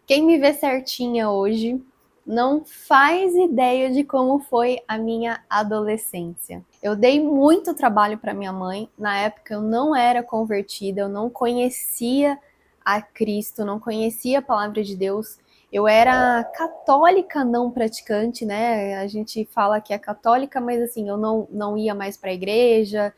Quem me vê certinha hoje não faz ideia de como foi a minha adolescência. Eu dei muito trabalho para minha mãe. Na época eu não era convertida, eu não conhecia a Cristo, não conhecia a palavra de Deus. Eu era católica não praticante, né? A gente fala que é católica, mas assim, eu não ia mais para a igreja,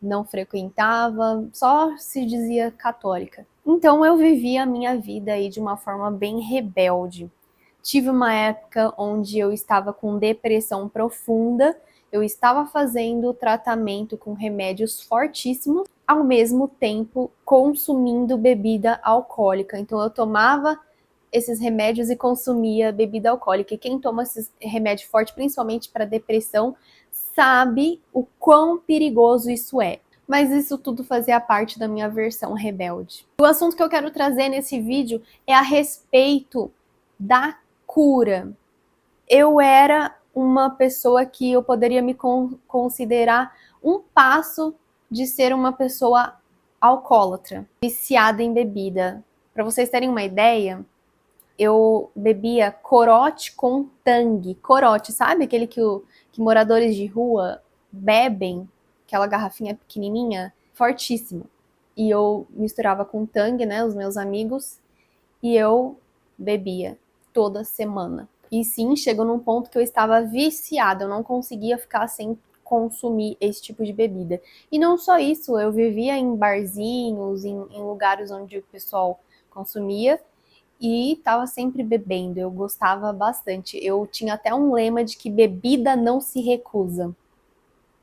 não frequentava, só se dizia católica. Então eu vivi a minha vida aí de uma forma bem rebelde. Tive uma época onde eu estava com depressão profunda, eu estava fazendo tratamento com remédios fortíssimos, ao mesmo tempo consumindo bebida alcoólica. Então eu tomava esses remédios e consumia bebida alcoólica. E quem toma esses remédios fortes, principalmente para depressão, sabe o quão perigoso isso é. Mas isso tudo fazia parte da minha versão rebelde. O assunto que eu quero trazer nesse vídeo é a respeito da cura. Eu era uma pessoa que eu poderia me considerar um passo de ser uma pessoa alcoólatra, viciada em bebida. Para vocês terem uma ideia, eu bebia corote com tangue. Corote, sabe? Aquele que moradores de rua bebem, aquela garrafinha pequenininha, fortíssimo. E eu misturava com tangue, né, os meus amigos, e eu bebia toda semana. E sim, chegou num ponto que eu estava viciada, eu não conseguia ficar sem consumir esse tipo de bebida. E não só isso, eu vivia em barzinhos, em lugares onde o pessoal consumia, e estava sempre bebendo, eu gostava bastante. Eu tinha até um lema de que bebida não se recusa.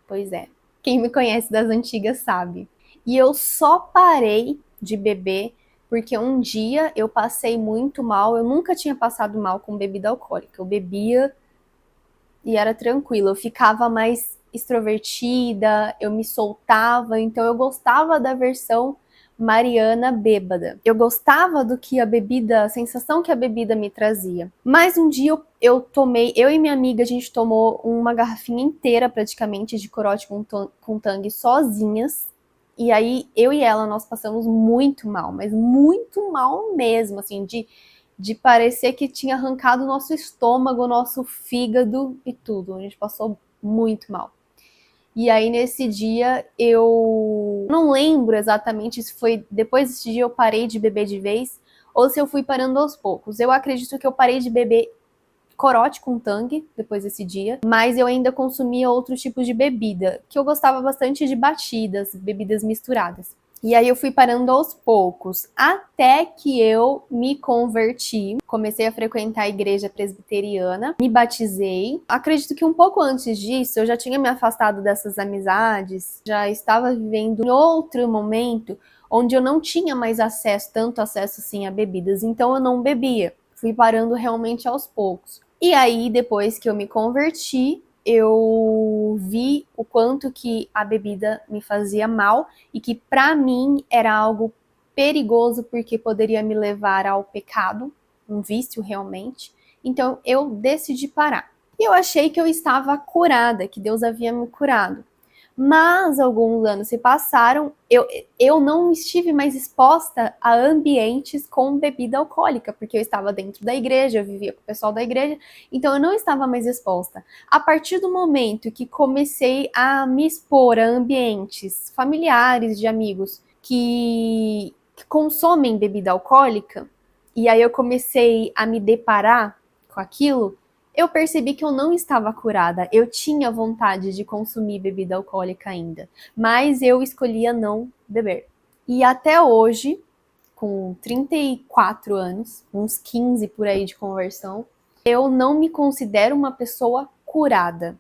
Pois é, quem me conhece das antigas sabe. E eu só parei de beber porque um dia eu passei muito mal. Eu nunca tinha passado mal com bebida alcoólica. Eu bebia e era tranquilo. Eu ficava mais extrovertida, eu me soltava, então eu gostava da versão Mariana bêbada. Eu gostava do que a bebida, a sensação que a bebida me trazia. Mas um dia eu tomei, eu e minha amiga, a gente tomou uma garrafinha inteira praticamente de corote com tangue sozinhas. E aí eu e ela nós passamos muito mal, mas muito mal mesmo, assim, de parecer que tinha arrancado o nosso estômago, o nosso fígado e tudo. A gente passou muito mal. E aí, nesse dia, eu não lembro exatamente se foi depois desse dia eu parei de beber de vez ou se eu fui parando aos poucos. Eu acredito que eu parei de beber corote com tangue depois desse dia, mas eu ainda consumia outros tipos de bebida, que eu gostava bastante de batidas, bebidas misturadas. E aí eu fui parando aos poucos, até que eu me converti, comecei a frequentar a igreja presbiteriana, me batizei. Acredito que um pouco antes disso eu já tinha me afastado dessas amizades, já estava vivendo em outro momento onde eu não tinha mais acesso, tanto acesso assim a bebidas, então eu não bebia. Fui parando realmente aos poucos. E aí, depois que eu me converti, eu vi o quanto que a bebida me fazia mal e que para mim era algo perigoso porque poderia me levar ao pecado, um vício realmente. Então eu decidi parar. E eu achei que eu estava curada, que Deus havia me curado. Mas alguns anos se passaram, eu não estive mais exposta a ambientes com bebida alcoólica, porque eu estava dentro da igreja, eu vivia com o pessoal da igreja, então eu não estava mais exposta. A partir do momento que comecei a me expor a ambientes familiares, de amigos que consomem bebida alcoólica, e aí eu comecei a me deparar com aquilo, eu percebi que eu não estava curada. Eu tinha vontade de consumir bebida alcoólica ainda, mas eu escolhia não beber. E até hoje, com 34 anos, uns 15 por aí de conversão, eu não me considero uma pessoa curada.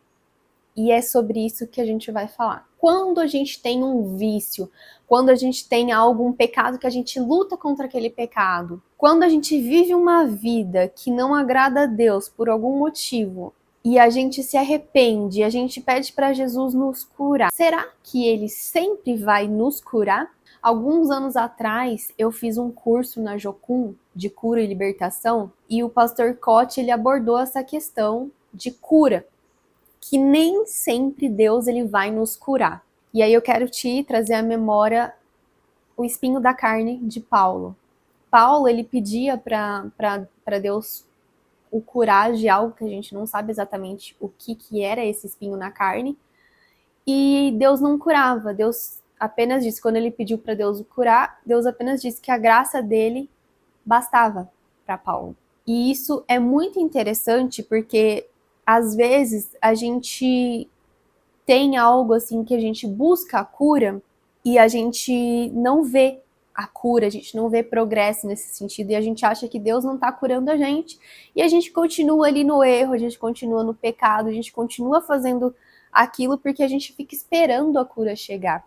E é sobre isso que a gente vai falar. Quando a gente tem um vício, quando a gente tem algum pecado que a gente luta contra aquele pecado, quando a gente vive uma vida que não agrada a Deus por algum motivo e a gente se arrepende, a gente pede para Jesus nos curar, será que ele sempre vai nos curar? Alguns anos atrás, eu fiz um curso na Jocum de cura e libertação e o pastor Cote ele abordou essa questão de cura, que nem sempre Deus ele vai nos curar. E aí eu quero te trazer à memória o espinho da carne de Paulo. Paulo, ele pedia para Deus o curar de algo que a gente não sabe exatamente o que era esse espinho na carne, e Deus não curava. Deus apenas disse, quando ele pediu para Deus o curar, Deus apenas disse que a graça dele bastava para Paulo. E isso é muito interessante porque às vezes a gente tem algo assim que a gente busca a cura e a gente não vê a cura, a gente não vê progresso nesse sentido e a gente acha que Deus não está curando a gente e a gente continua ali no erro, a gente continua no pecado, a gente continua fazendo aquilo porque a gente fica esperando a cura chegar.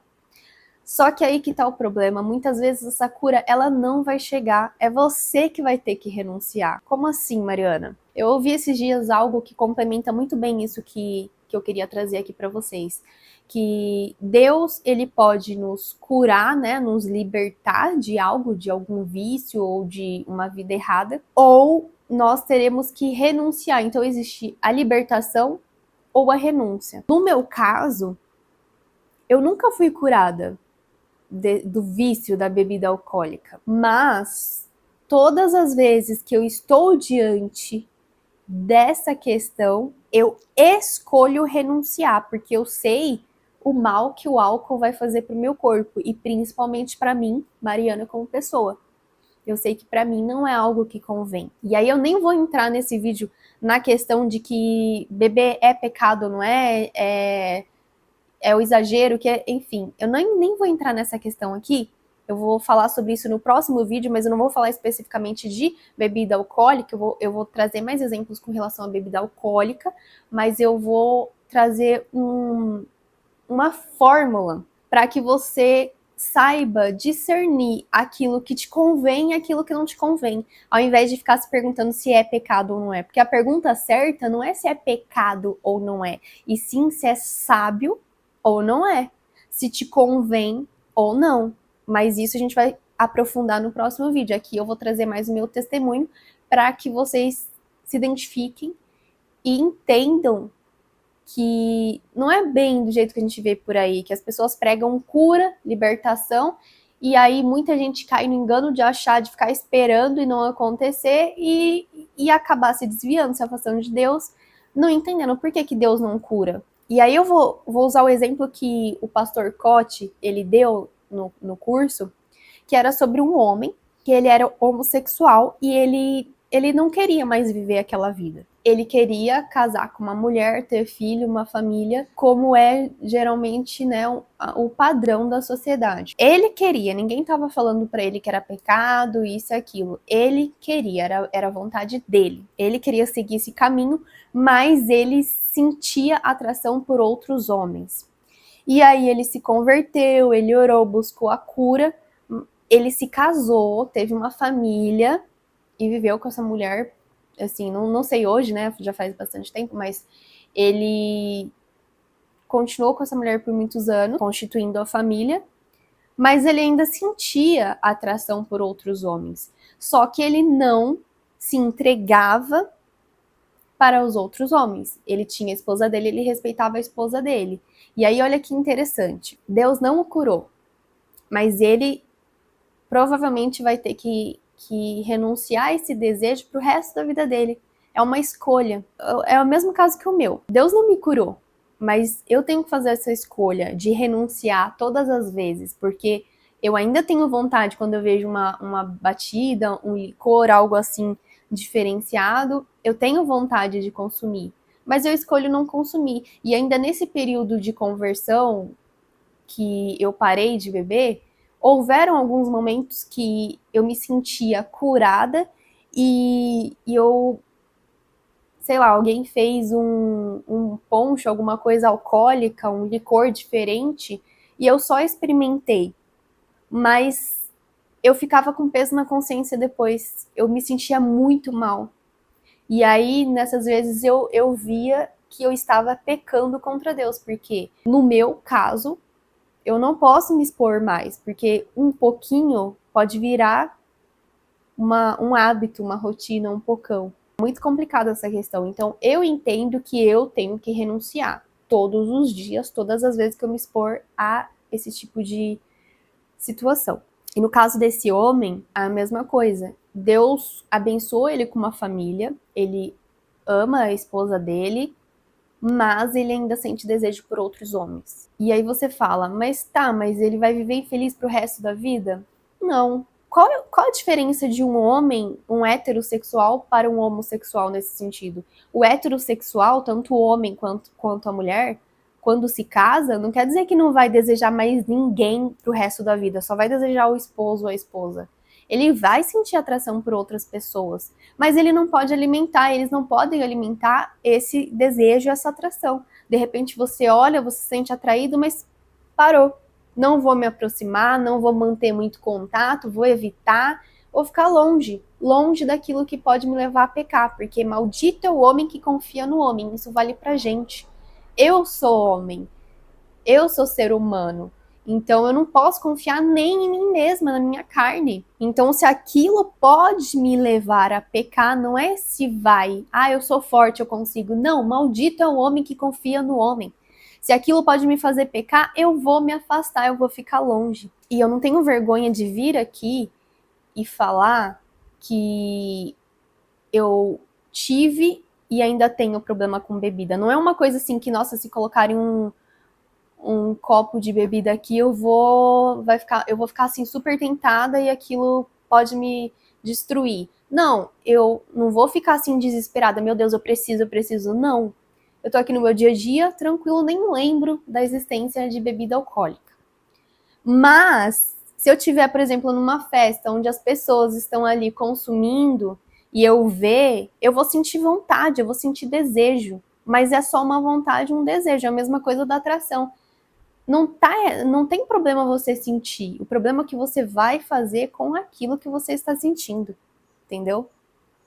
Só que aí que tá o problema, muitas vezes essa cura ela não vai chegar, é você que vai ter que renunciar. Como assim, Mariana? Eu ouvi esses dias algo que complementa muito bem isso que eu queria trazer aqui para vocês, que Deus ele pode nos curar, né, nos libertar de algo, de algum vício ou de uma vida errada, ou nós teremos que renunciar. Então existe a libertação ou a renúncia. No meu caso, eu nunca fui curada do vício da bebida alcoólica. Mas todas as vezes que eu estou diante dessa questão, eu escolho renunciar, porque eu sei o mal que o álcool vai fazer para o meu corpo e principalmente para mim, Mariana, como pessoa. Eu sei que para mim não é algo que convém. E aí eu nem vou entrar nesse vídeo na questão de que beber é pecado ou não é o exagero, que é, enfim, eu nem vou entrar nessa questão aqui, eu vou falar sobre isso no próximo vídeo, mas eu não vou falar especificamente de bebida alcoólica, eu vou trazer mais exemplos com relação à bebida alcoólica, mas eu vou trazer uma fórmula para que você saiba discernir aquilo que te convém e aquilo que não te convém, ao invés de ficar se perguntando se é pecado ou não é, porque a pergunta certa não é se é pecado ou não é, e sim se é sábio ou não é, se te convém ou não. Mas isso a gente vai aprofundar no próximo vídeo. Aqui eu vou trazer mais o meu testemunho para que vocês se identifiquem e entendam que não é bem do jeito que a gente vê por aí, que as pessoas pregam cura, libertação, e aí muita gente cai no engano de achar, de ficar esperando e não acontecer e acabar se desviando, se afastando de Deus, não entendendo por que Deus não cura. E aí eu vou usar o exemplo que o pastor Cote, ele deu no curso, que era sobre um homem, que ele era homossexual e ele não queria mais viver aquela vida. Ele queria casar com uma mulher, ter filho, uma família, como é geralmente, né, o padrão da sociedade. Ele queria, ninguém estava falando para ele que era pecado, isso e aquilo. Ele queria, era a vontade dele. Ele queria seguir esse caminho, mas ele sentia atração por outros homens. E aí ele se converteu, ele orou, buscou a cura, ele se casou, teve uma família e viveu com essa mulher, assim, não sei hoje, né, já faz bastante tempo, mas ele continuou com essa mulher por muitos anos, constituindo a família, mas ele ainda sentia atração por outros homens, só que ele não se entregava para os outros homens. Ele tinha a esposa dele, ele respeitava a esposa dele. E aí, olha que interessante, Deus não o curou, mas ele provavelmente vai ter que renunciar a esse desejo pro resto da vida dele. É uma escolha. É o mesmo caso que o meu. Deus não me curou, mas eu tenho que fazer essa escolha de renunciar todas as vezes, porque eu ainda tenho vontade quando eu vejo uma batida, um licor, algo assim diferenciado, eu tenho vontade de consumir, mas eu escolho não consumir. E ainda nesse período de conversão que eu parei de beber, houveram alguns momentos que eu me sentia curada e eu, sei lá, alguém fez um poncho, alguma coisa alcoólica, um licor diferente, e eu só experimentei. Mas eu ficava com peso na consciência depois, eu me sentia muito mal. E aí, nessas vezes, eu via que eu estava pecando contra Deus, porque no meu caso, eu não posso me expor mais, porque um pouquinho pode virar um hábito, uma rotina, um pocão. Muito complicada essa questão. Então, eu entendo que eu tenho que renunciar todos os dias, todas as vezes que eu me expor a esse tipo de situação. E no caso desse homem, a mesma coisa. Deus abençoou ele com uma família, ele ama a esposa dele, mas ele ainda sente desejo por outros homens. E aí você fala, mas ele vai viver infeliz pro resto da vida? Não. Qual a diferença de um homem, um heterossexual, para um homossexual nesse sentido? O heterossexual, tanto o homem quanto a mulher, quando se casa, não quer dizer que não vai desejar mais ninguém pro resto da vida, só vai desejar o esposo ou a esposa. Ele vai sentir atração por outras pessoas, mas ele não pode alimentar, eles não podem alimentar esse desejo, essa atração. De repente você olha, você se sente atraído, mas parou. Não vou me aproximar, não vou manter muito contato, vou evitar, vou ficar longe, longe daquilo que pode me levar a pecar, porque maldito é o homem que confia no homem. Isso vale pra gente. Eu sou homem, eu sou ser humano. Então eu não posso confiar nem em mim mesma, na minha carne. Então se aquilo pode me levar a pecar, não é se vai, eu sou forte, eu consigo. Não, maldito é o homem que confia no homem. Se aquilo pode me fazer pecar, eu vou me afastar, eu vou ficar longe. E eu não tenho vergonha de vir aqui e falar que eu tive e ainda tenho problema com bebida. Não é uma coisa assim que, nossa, se colocarem um copo de bebida aqui, eu vou ficar assim super tentada e aquilo pode me destruir. Não, eu não vou ficar assim desesperada, meu Deus, eu preciso. Não. Eu tô aqui no meu dia a dia, tranquilo, nem lembro da existência de bebida alcoólica. Mas, se eu tiver, por exemplo, numa festa onde as pessoas estão ali consumindo e eu ver, eu vou sentir vontade, eu vou sentir desejo. Mas é só uma vontade, um desejo. É a mesma coisa da atração. Não tem problema você sentir. O problema é o que você vai fazer com aquilo que você está sentindo. Entendeu?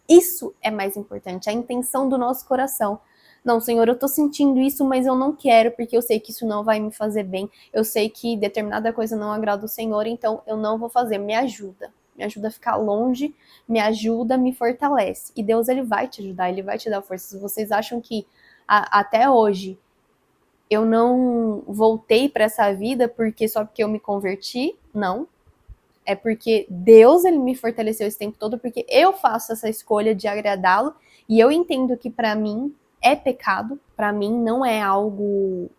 Isso é mais importante, a intenção do nosso coração. Não, Senhor, eu tô sentindo isso, mas eu não quero, porque eu sei que isso não vai me fazer bem. Eu sei que determinada coisa não agrada o Senhor, então eu não vou fazer. Me ajuda. Me ajuda a ficar longe, me ajuda, me fortalece. E Deus, ele vai te ajudar, ele vai te dar força. Se vocês acham que até hoje eu não voltei para essa vida porque eu me converti, não. É porque Deus, ele me fortaleceu esse tempo todo, porque eu faço essa escolha de agradá-lo, e eu entendo que para mim é pecado, para mim não é algo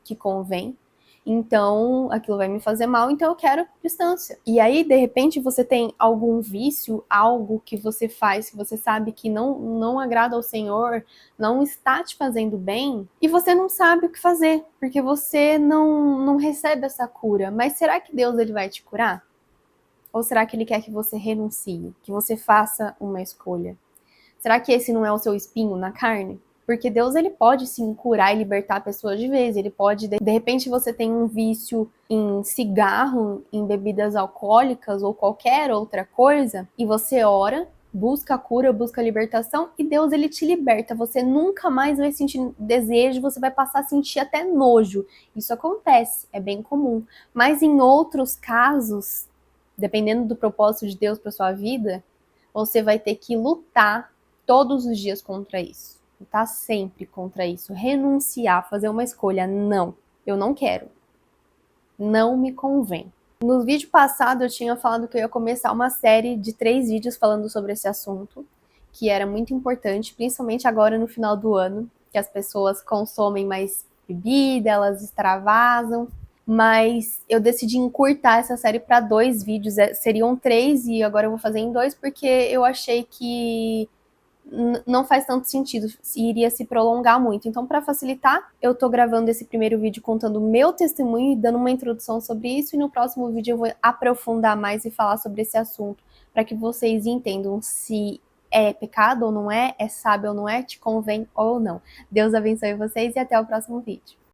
que convém. Então, aquilo vai me fazer mal, então eu quero distância. E aí, de repente, você tem algum vício, algo que você faz, que você sabe que não agrada ao Senhor, não está te fazendo bem, e você não sabe o que fazer, porque você não recebe essa cura. Mas será que Deus, ele vai te curar? Ou será que ele quer que você renuncie, que você faça uma escolha? Será que esse não é o seu espinho na carne? Porque Deus, ele pode sim curar e libertar pessoas de vez. Ele pode, de repente, você tem um vício em cigarro, em bebidas alcoólicas ou qualquer outra coisa, e você ora, busca a cura, busca a libertação, e Deus, ele te liberta. Você nunca mais vai sentir desejo, você vai passar a sentir até nojo. Isso acontece, é bem comum. Mas em outros casos, dependendo do propósito de Deus para sua vida, você vai ter que lutar todos os dias contra isso. Lutar sempre contra isso. Renunciar, fazer uma escolha. Não, eu não quero. Não me convém. No vídeo passado eu tinha falado que eu ia começar uma série de 3 vídeos falando sobre esse assunto, que era muito importante, principalmente agora no final do ano, que as pessoas consomem mais bebida, elas extravasam. Mas eu decidi encurtar essa série para 2 vídeos. Seriam 3 e agora eu vou fazer em 2 porque eu achei que não faz tanto sentido, iria se prolongar muito. Então, para facilitar, eu tô gravando esse primeiro vídeo contando o meu testemunho e dando uma introdução sobre isso, e no próximo vídeo eu vou aprofundar mais e falar sobre esse assunto, para que vocês entendam se é pecado ou não é sábio ou não é, te convém ou não. Deus abençoe vocês e até o próximo vídeo.